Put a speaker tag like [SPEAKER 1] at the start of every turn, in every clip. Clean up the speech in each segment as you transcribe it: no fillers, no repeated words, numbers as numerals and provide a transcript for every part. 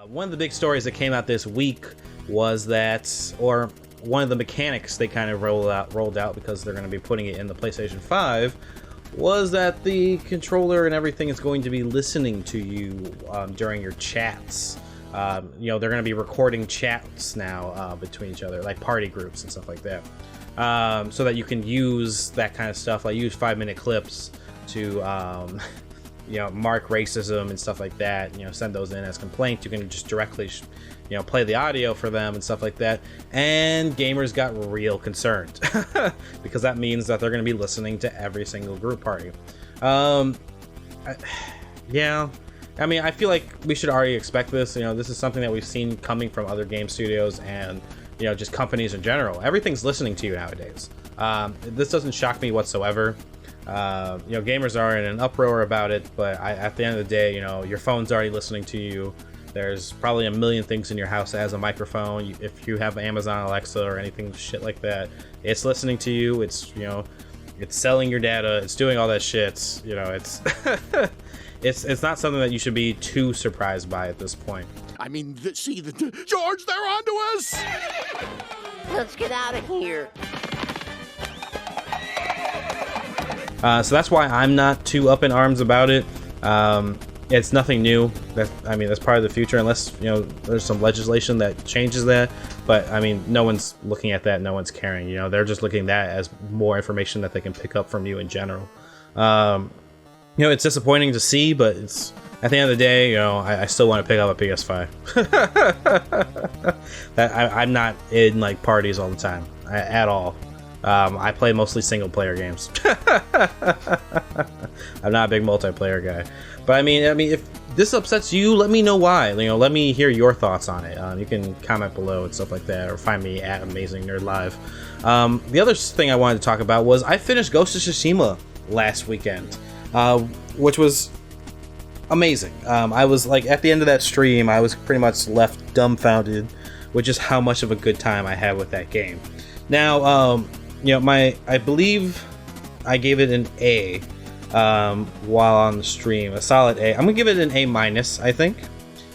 [SPEAKER 1] One of the big stories that came out this week was that, or one of the mechanics they kind of rolled out because they're going to be putting it in the PlayStation 5, was that the controller and everything is going to be listening to you during your chats. They're going to be recording chats now between each other, like party groups and stuff like that, so that you can use that kind of stuff, like use 5-minute clips to mark racism and stuff like that. Send those in as complaints. You can just directly play the audio for them and stuff like that. And gamers got real concerned because that means that they're going to be listening to every single group party. I feel like we should already expect this. This is something that we've seen coming from other game studios and just companies in general. Everything's listening to you nowadays. This doesn't shock me whatsoever. Gamers are in an uproar about it, but at the end of the day, your phone's already listening to you. There's probably a million things in your house that has a microphone. If you have Amazon Alexa or anything shit like that, it's listening to you. It's it's selling your data. It's doing all that shit. It's it's not something that you should be too surprised by at this point.
[SPEAKER 2] I mean, George, they're onto us.
[SPEAKER 3] Let's get out of here.
[SPEAKER 1] So that's why I'm not too up in arms about it. It's nothing new. That's part of the future, unless there's some legislation that changes that. But no one's looking at that. No one's caring. They're just looking at that as more information that they can pick up from you in general. It's disappointing to see, but it's at the end of the day, I still want to pick up a PS5. I'm not in like parties all the time at all. I play mostly single player games. I'm not a big multiplayer guy. But if this upsets you, let me know why. Let me hear your thoughts on it. You can comment below and stuff like that, or find me at AmazingNerdLive. The other thing I wanted to talk about was I finished Ghost of Tsushima last weekend, which was amazing. I was like, at the end of that stream, I was pretty much left dumbfounded with just how much of a good time I had with that game. Now, I believe I gave it an A while on the stream, a solid A. I'm gonna give it an A-, I think.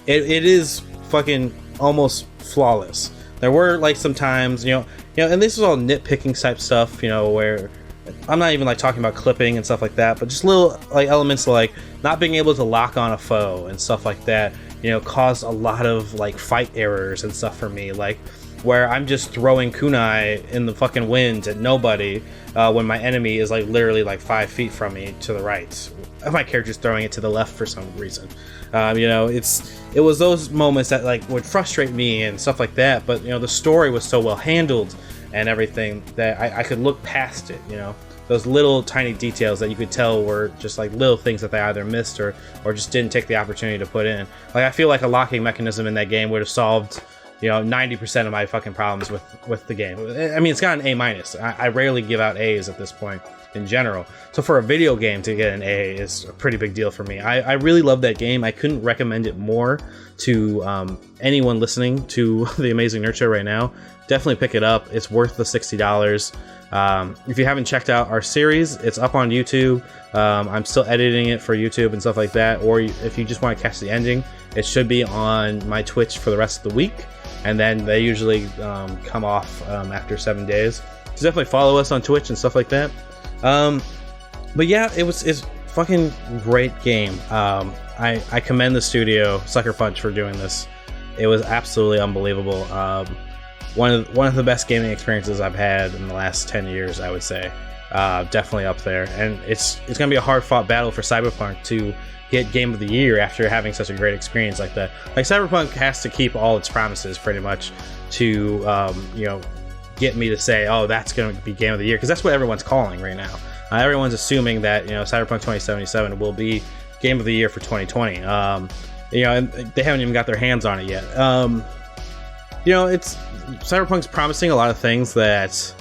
[SPEAKER 1] It is fucking almost flawless. There were like some times, and this is all nitpicking type stuff, where I'm not even like talking about clipping and stuff like that, but just little like elements like not being able to lock on a foe and stuff like that, caused a lot of like fight errors and stuff for me, like where I'm just throwing kunai in the fucking wind at nobody when my enemy is like literally like 5 feet from me to the right. My character's throwing it to the left for some reason. It was those moments that like would frustrate me and stuff like that, but the story was so well handled and everything that I could look past it. Those little tiny details that you could tell were just like little things that they either missed or just didn't take the opportunity to put in. Like, I feel like a locking mechanism in that game would have solved 90% of my fucking problems with the game. It's got an A-. I rarely give out A's at this point in general. So for a video game to get an A is a pretty big deal for me. I really love that game. I couldn't recommend it more to anyone listening to the Amazing Nerd Show right now. Definitely pick it up. It's worth the $60. If you haven't checked out our series, it's up on YouTube. I'm still editing it for YouTube and stuff like that. Or if you just want to catch the ending, it should be on my Twitch for the rest of the week. And then they usually come off after 7 days. So definitely follow us on Twitch and stuff like that. But yeah, it's fucking great game. I commend the studio, Sucker Punch, for doing this. It was absolutely unbelievable. One of the best gaming experiences I've had in the last 10 years, I would say. Definitely up there. And it's gonna be a hard-fought battle for Cyberpunk to get Game of the Year after having such a great experience like that. Like, Cyberpunk has to keep all its promises pretty much to get me to say, oh, that's going to be Game of the Year, because that's what everyone's calling right now. Everyone's assuming that Cyberpunk 2077 will be Game of the Year for 2020. And they haven't even got their hands on it yet. It's Cyberpunk's promising a lot of things that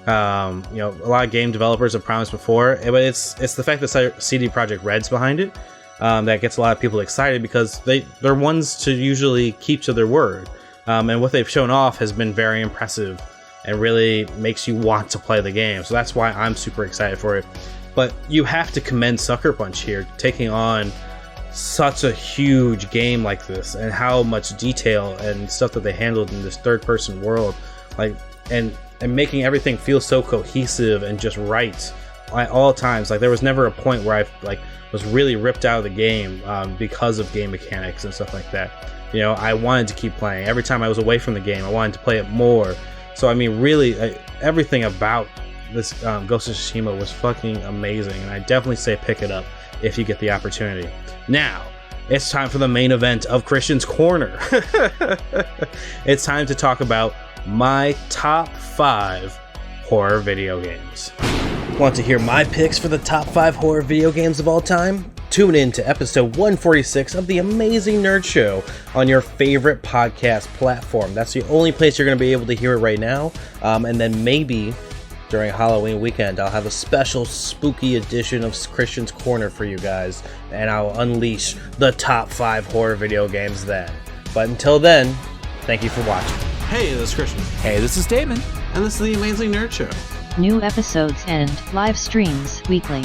[SPEAKER 1] a lot of game developers have promised before, but it's the fact that CD Projekt Red's behind it that gets a lot of people excited, because they're ones to usually keep to their word, and what they've shown off has been very impressive and really makes you want to play the game. So that's why I'm super excited for it. But you have to commend Sucker Punch here, taking on such a huge game like this, and how much detail and stuff that they handled in this third-person world, like, and making everything feel so cohesive and just right at all times. Like, there was never a point where I like was really ripped out of the game because of game mechanics and stuff like that. You know, I wanted to keep playing. Every time I was away from the game, I wanted to play it more. So I mean, really, everything about this Ghost of Tsushima was fucking amazing, and I definitely say pick it up if you get the opportunity. Now, it's time for the main event of Christian's Corner. It's time to talk about my top 5 horror video games. Want to hear my picks for the top 5 horror video games of all time? Tune in to episode 146 of the Amazing Nerd Show on your favorite podcast platform. That's the only place you're going to be able to hear it right now. And then maybe during Halloween weekend, I'll have a special spooky edition of Christian's Corner for you guys, and I'll unleash the top 5 horror video games then. But until then, thank you for watching.
[SPEAKER 4] Hey, this is Christian.
[SPEAKER 5] Hey, this is Damon.
[SPEAKER 4] And this is the Amazing Nerd Show.
[SPEAKER 6] New episodes and live streams weekly.